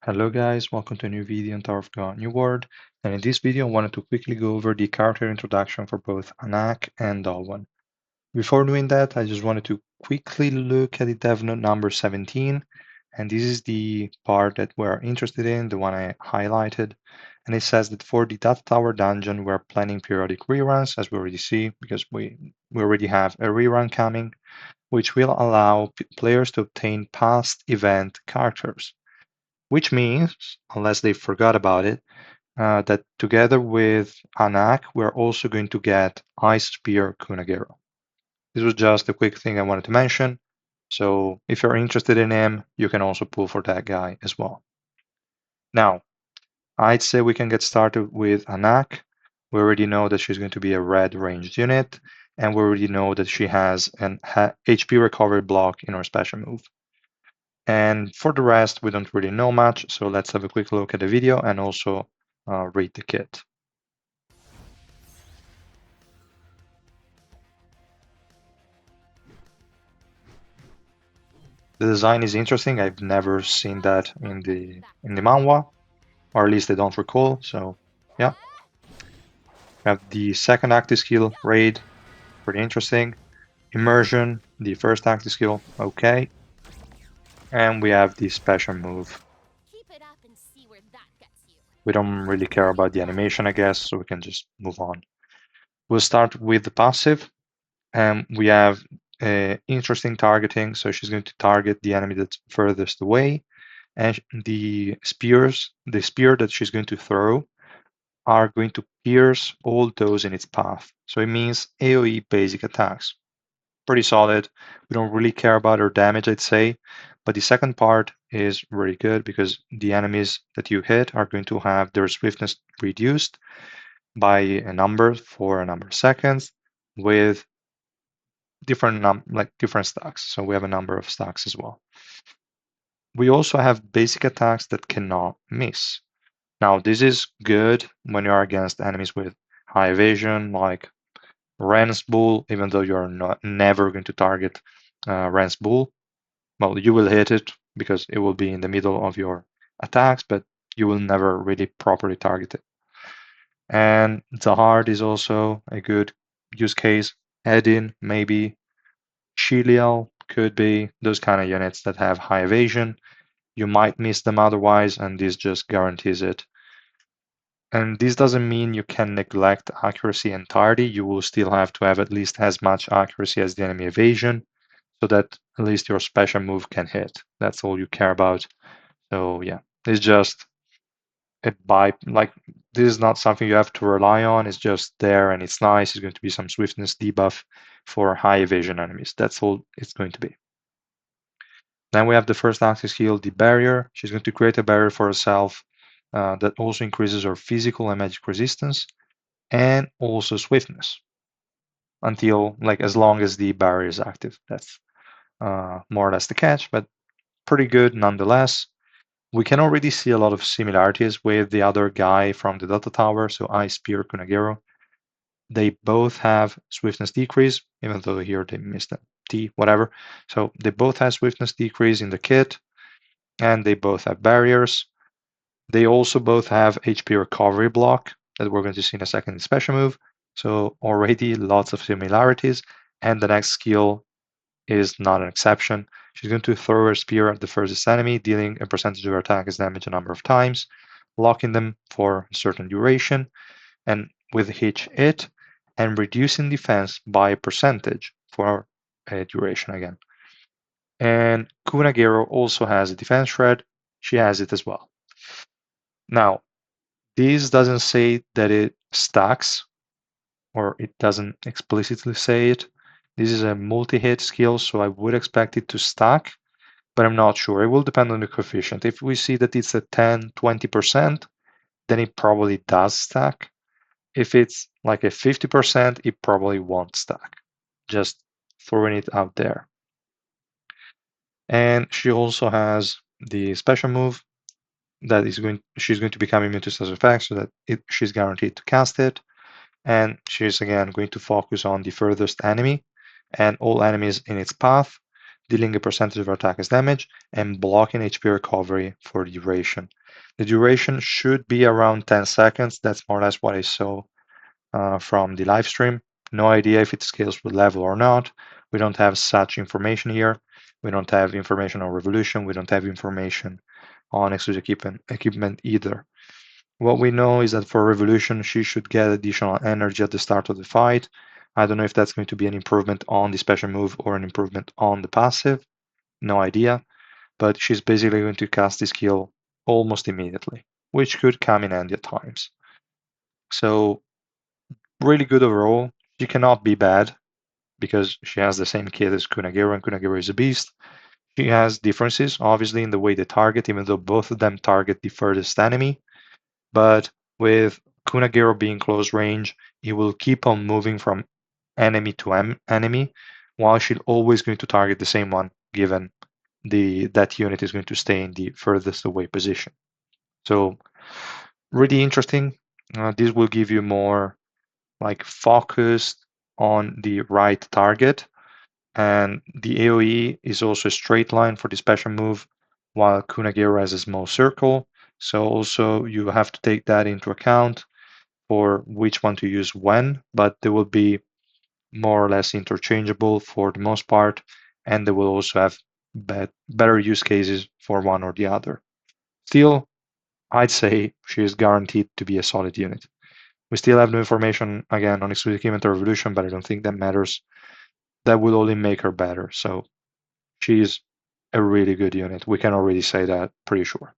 Hello guys, welcome to a new video on Tower of God New World, and in this video I wanted to quickly go over the character introduction for both Anaak and Dowon. Before doing that, I just wanted to quickly look at the dev note number 17, and this is the part that we're interested in, the one I highlighted, and it says that for the Data Tower dungeon we're planning periodic reruns, as we already see, because we already have a rerun coming, which will allow players to obtain past event characters. Which means, unless they forgot about it, that together with Anak, we're also going to get Ice Spear Khun. This was just a quick thing I wanted to mention. So if you're interested in him, you can also pull for that guy as well. Now, I'd say we can get started with Anak. We already know that she's going to be a red ranged unit, and we already know that she has an HP recovery block in her special move. And for the rest, we don't really know much, so let's have a quick look at the video and also read the kit. The design is interesting. I've never seen that in the manhwa, or at least I don't recall. So yeah, we have the second active skill, Raid, pretty interesting. Immersion, the first active skill, okay. And we have the special move. We don't really care about the animation, I guess, so we can just move on. We'll start with the passive, and we have interesting targeting. So she's going to target the enemy that's furthest away, and the spear that she's going to throw are going to pierce all those in its path. So it means AoE basic attacks. Pretty solid. We don't really care about her damage, I'd say, but the second part is really good because the enemies that you hit are going to have their swiftness reduced by a number for a number of seconds with different stacks. So we have a number of stacks as well. We also have basic attacks that cannot miss. Now this is good when you are against enemies with high evasion, like Ren's Bull, even though you're never going to target Ren's Bull. Well, you will hit it because it will be in the middle of your attacks, but you will never really properly target it. And Zahard is also a good use case. Edin, maybe. Shiliel could be those kind of units that have high evasion. You might miss them otherwise, and this just guarantees it. And this doesn't mean you can neglect accuracy entirely. You will still have to have at least as much accuracy as the enemy evasion, so that at least your special move can hit. That's all you care about. So yeah, it's just a like this is not something you have to rely on. It's just there and it's nice. It's going to be some swiftness debuff for high evasion enemies. That's all it's going to be. Then we have the first active skill, the barrier. She's going to create a barrier for herself that also increases her physical and magic resistance and also swiftness until as long as the barrier is active. That's more or less the catch, but pretty good nonetheless. We can already see a lot of similarities with the other guy from the Data Tower, so Ice Spear Kunagero. They both have swiftness decrease, even though here they missed a T, whatever. So they both have swiftness decrease in the kit, and they both have barriers. They also both have HP recovery block that we're going to see in a second in special move. So already lots of similarities, and the next skill is not an exception. She's going to throw her spear at the furthest enemy, dealing a percentage of her attack as damage a number of times, locking them for a certain duration, and with hit, and reducing defense by a percentage for a duration again. And Kunagero also has a defense shred. She has it as well. Now, this doesn't say that it stacks, or it doesn't explicitly say it. This is a multi-hit skill, so I would expect it to stack, but I'm not sure. It will depend on the coefficient. If we see that it's at 10, 20%, then it probably does stack. If it's like a 50%, it probably won't stack. Just throwing it out there. And she also has the special move that she's going to become immune to such effects, so that she's guaranteed to cast it. And she's again going to focus on the furthest enemy and all enemies in its path dealing a percentage of attack as damage, and blocking HP recovery for duration. The duration should be around 10 seconds. That's more or less what I saw from the live stream. No idea if it scales with level or not. We don't have such information here. We don't have information on Revolution. We don't have information on exclusive equipment either. What we know is that for Revolution, she should get additional energy at the start of the fight. I don't know if that's going to be an improvement on the special move or an improvement on the passive. No idea. But she's basically going to cast this skill almost immediately, which could come in handy at times. So really good overall. She cannot be bad because she has the same kit as Kunagero, and Kunagero is a beast. She has differences, obviously, in the way they target, even though both of them target the furthest enemy. But with Kunagero being close range, he will keep on moving from enemy to enemy, while she's always going to target the same one, given that unit is going to stay in the furthest away position. So really interesting. This will give you more like focused on the right target. And the AoE is also a straight line for the special move, while Kunagero has a small circle. So also you have to take that into account for which one to use when, but they will be more or less interchangeable for the most part, and they will also have better use cases for one or the other. Still, I'd say she is guaranteed to be a solid unit. We still have no information, again, on exclusive equipment or Revolution, but I don't think that matters. That will only make her better. So she's a really good unit. We can already say that, pretty sure.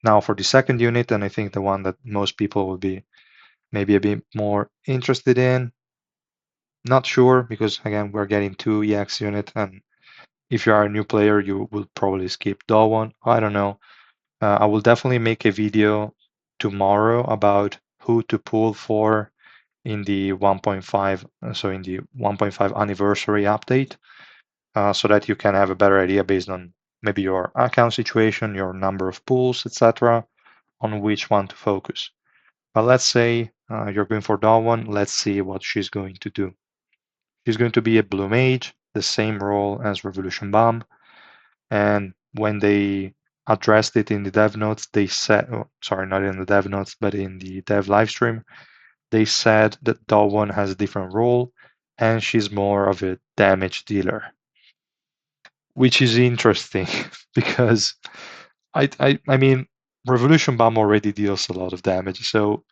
Now for the second unit, and I think the one that most people will be maybe a bit more interested in, not sure, because again, we're getting two EX unit, and if you are a new player, you will probably skip Dowon. I don't know. I will definitely make a video tomorrow about who to pull for in the 1.5, so in the 1.5 anniversary update, so that you can have a better idea based on maybe your account situation, your number of pools, etc., on which one to focus. But let's say you're going for Dowon. Let's see what she's going to do. She's going to be a blue mage, the same role as Revolution Bomb. And when they addressed it in the dev notes, they said, oh, sorry, not in the dev notes, but in the dev live stream, they said that Dowon has a different role and she's more of a damage dealer, which is interesting because I mean, Revolution Bomb already deals a lot of damage. So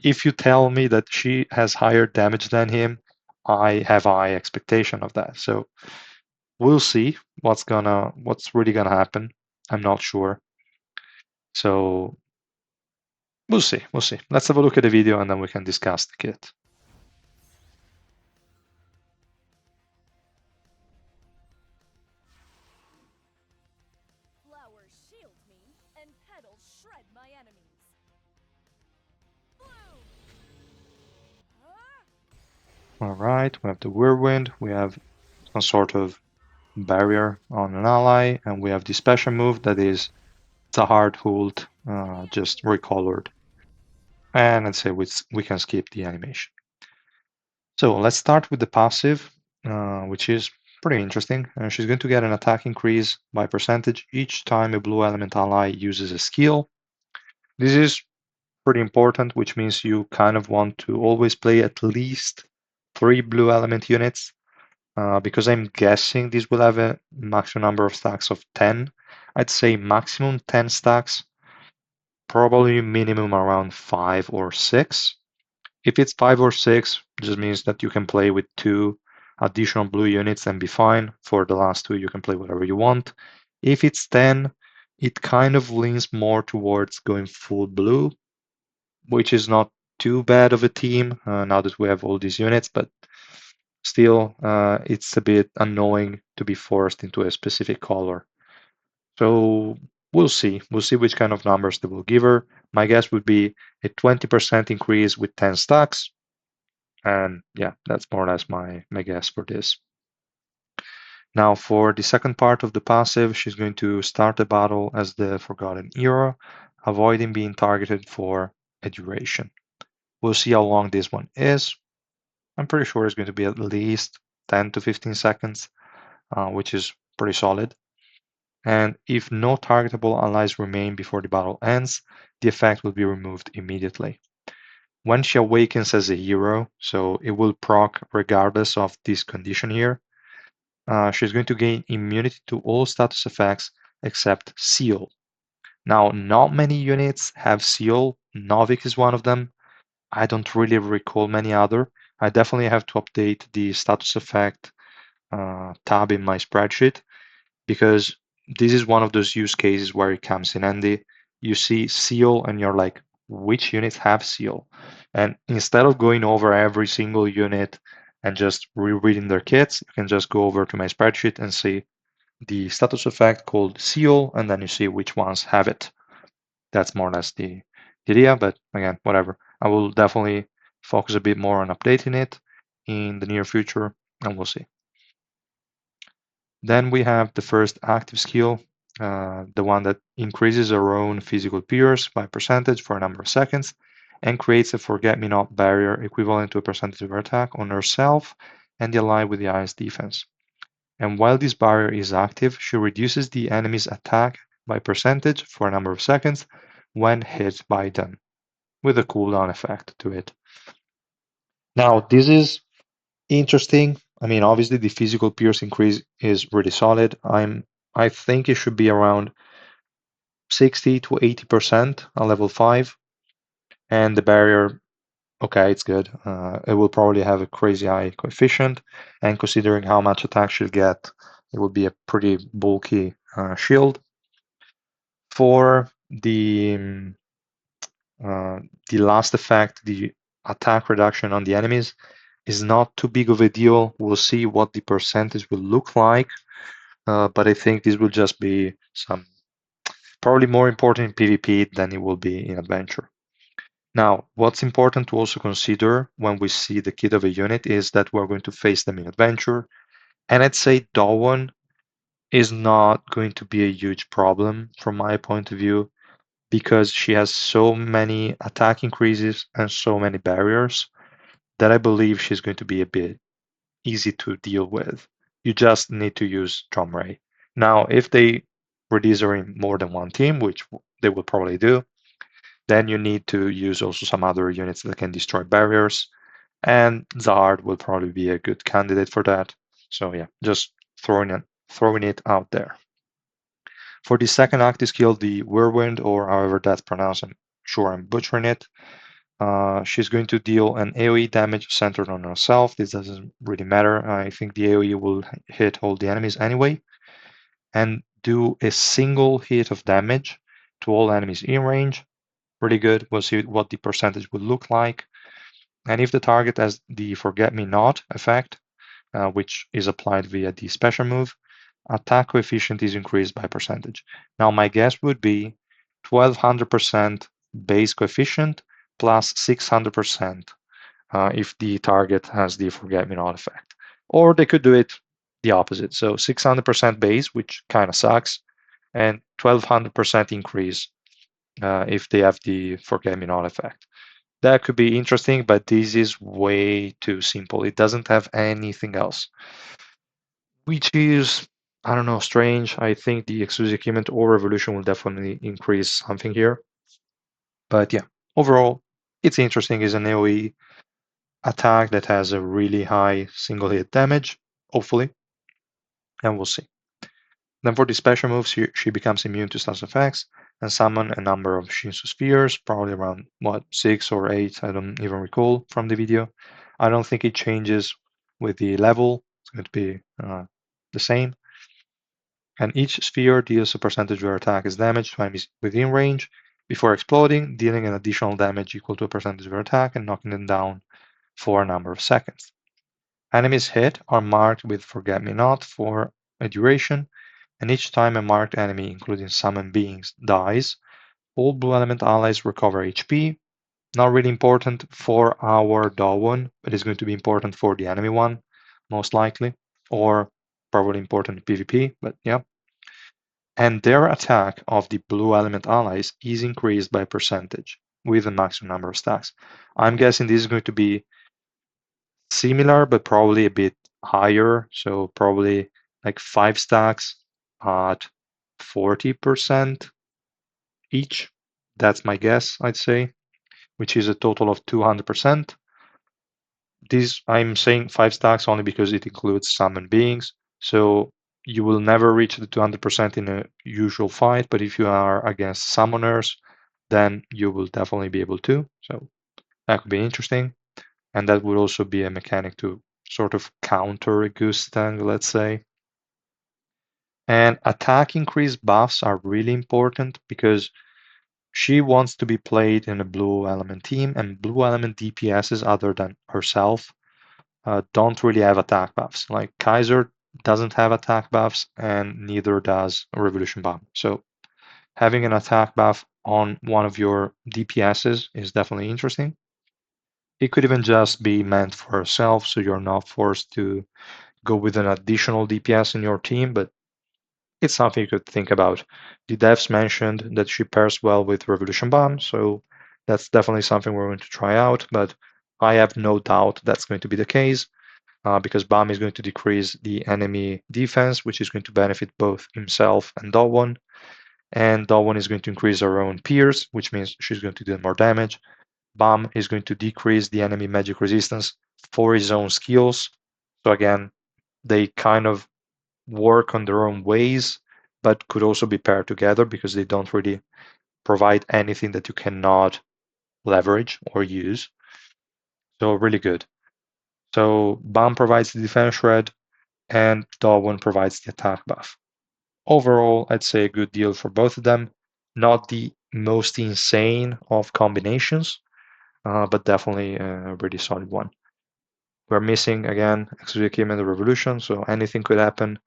if you tell me that she has higher damage than him, I have high expectation of that. So we'll see what's really gonna happen. I'm not sure. So we'll see. We'll see. Let's have a look at the video and then we can discuss the kit. Flowers shield me, and petals shred my enemies. Bloom! All right, we have the whirlwind. We have some sort of barrier on an ally, and we have the special move that is the hard hold, just recolored. And let's say we can skip the animation. So let's start with the passive, which is pretty interesting. She's going to get an attack increase by percentage each time a blue element ally uses a skill. This is pretty important, which means you kind of want to always play at least 3 blue element units, because I'm guessing this will have a maximum number of stacks of 10. I'd say maximum 10 stacks, probably minimum around 5 or 6. If it's 5 or 6, it just means that you can play with 2 additional blue units and be fine. For the last 2, you can play whatever you want. If it's 10, it kind of leans more towards going full blue, which is not too bad of a team now that we have all these units, but still, it's a bit annoying to be forced into a specific color. So we'll see. We'll see which kind of numbers they will give her. My guess would be a 20% increase with 10 stacks. And yeah, that's more or less my guess for this. Now for the second part of the passive, she's going to start the battle as the Forgotten Hero, avoiding being targeted for a duration. We'll see how long this one is. I'm pretty sure it's going to be at least 10 to 15 seconds. which is pretty solid. And if no targetable allies remain before the battle ends, the effect will be removed immediately. When she awakens as a hero, so it will proc regardless of this condition here, she's going to gain immunity to all status effects except Seal. Now, not many units have Seal. Novik is one of them. I don't really recall many other. I definitely have to update the status effect tab in my spreadsheet because this is one of those use cases where it comes in handy. You see Seal and you're like, which units have Seal? And instead of going over every single unit and just rereading their kits, you can just go over to my spreadsheet and see the status effect called Seal, and then you see which ones have it. That's more or less the idea, but again, whatever. I will definitely focus a bit more on updating it in the near future, and we'll see. Then we have the first active skill, the one that increases our own physical pierce by percentage for a number of seconds and creates a forget-me-not barrier equivalent to a percentage of her attack on herself and the ally with the highest defense. And while this barrier is active, she reduces the enemy's attack by percentage for a number of seconds when hit by them, with a cooldown effect to it. Now, this is interesting. I mean, obviously the physical pierce increase is really solid. I think it should be around 60 to 80% on level 5. And the barrier, okay, it's good. It will probably have a crazy high coefficient. And considering how much attack she'll get, it will be a pretty bulky shield. For uh, the last effect, the attack reduction on the enemies, is not too big of a deal. We'll see what the percentage will look like, but I think this will just be some probably more important in PvP than it will be in adventure. Now, what's important to also consider when we see the kit of a unit is that we're going to face them in adventure, and I'd say Dowon is not going to be a huge problem from my point of view because she has so many attack increases and so many barriers that I believe she's going to be a bit easy to deal with. You just need to use Drum Ray. Now, if they release her in more than one team, which they will probably do, then you need to use also some other units that can destroy barriers, and Zard will probably be a good candidate for that. So yeah, just throwing it out there. For the second active skill, the Whirlwind, or however that's pronounced, I'm sure I'm butchering it. She's going to deal an AoE damage centered on herself. This doesn't really matter. I think the AoE will hit all the enemies anyway, and do a single hit of damage to all enemies in range. Pretty good. We'll see what the percentage would look like. And if the target has the Forget Me Not effect, which is applied via the special move, attack coefficient is increased by percentage. Now, my guess would be 1200% base coefficient plus 600% if the target has the Forget Me Not effect. Or they could do it the opposite. So 600% base, which kind of sucks, and 1200% increase if they have the Forget Me Not effect. That could be interesting, but this is way too simple. It doesn't have anything else, which is, I don't know, strange. I think the exclusive achievement or revolution will definitely increase something here. But yeah, overall, it's interesting. It's an AoE attack that has a really high single hit damage, hopefully, and we'll see. Then for the special moves, she becomes immune to status effects and summon a number of Shinsu spheres, probably around, what, 6 or 8, I don't even recall from the video. I don't think it changes with the level. It's going to be the same. And each sphere deals a percentage of your attack is damage to enemies within range before exploding, dealing an additional damage equal to a percentage of your attack and knocking them down for a number of seconds. Enemies hit are marked with Forget Me Not for a duration, and each time a marked enemy, including summoned beings, dies, all blue element allies recover HP. Not really important for our Dowon, but it's going to be important for the enemy one, most likely, or probably important in PvP, but yeah. And their attack of the blue element allies is increased by percentage with a maximum number of stacks. I'm guessing this is going to be similar, but probably a bit higher. So probably like 5 stacks at 40% each. That's my guess, I'd say, which is a total of 200%. This I'm saying 5 stacks only because it includes summon beings. So you will never reach the 200% in a usual fight, but if you are against summoners, then you will definitely be able to. So that could be interesting. And that would also be a mechanic to sort of counter a Goose Tang, let's say. And attack increase buffs are really important because she wants to be played in a blue element team, and blue element DPSs other than herself don't really have attack buffs. Like Kaiser doesn't have attack buffs, and neither does Revolution Bomb. So having an attack buff on one of your DPSs is definitely interesting. It could even just be meant for herself, so you're not forced to go with an additional DPS in your team, but it's something you could think about. The devs mentioned that she pairs well with Revolution Bomb, so that's definitely something we're going to try out, but I have no doubt that's going to be the case because Bomb is going to decrease the enemy defense, which is going to benefit both himself and Dowon. And Dowon is going to increase her own pierce, which means she's going to do more damage. Bomb is going to decrease the enemy magic resistance for his own skills. So again, they kind of work on their own ways, but could also be paired together because they don't really provide anything that you cannot leverage or use. So really good. So Bomb provides the defense shred, and Darwin provides the attack buff. Overall, I'd say a good deal for both of them. Not the most insane of combinations, but definitely a really solid one. We're missing again Exodia and the Revolution, so anything could happen.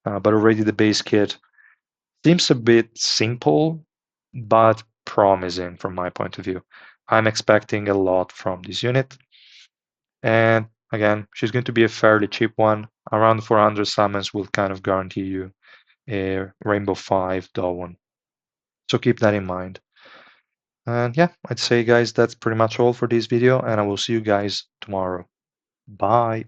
But already the base kit seems a bit simple, but promising from my point of view. I'm expecting a lot from this unit. And again, she's going to be a fairly cheap one. Around 400 summons will kind of guarantee you a Rainbow 5 Dowon. So keep that in mind. And yeah, I'd say, guys, that's pretty much all for this video, and I will see you guys tomorrow. Bye.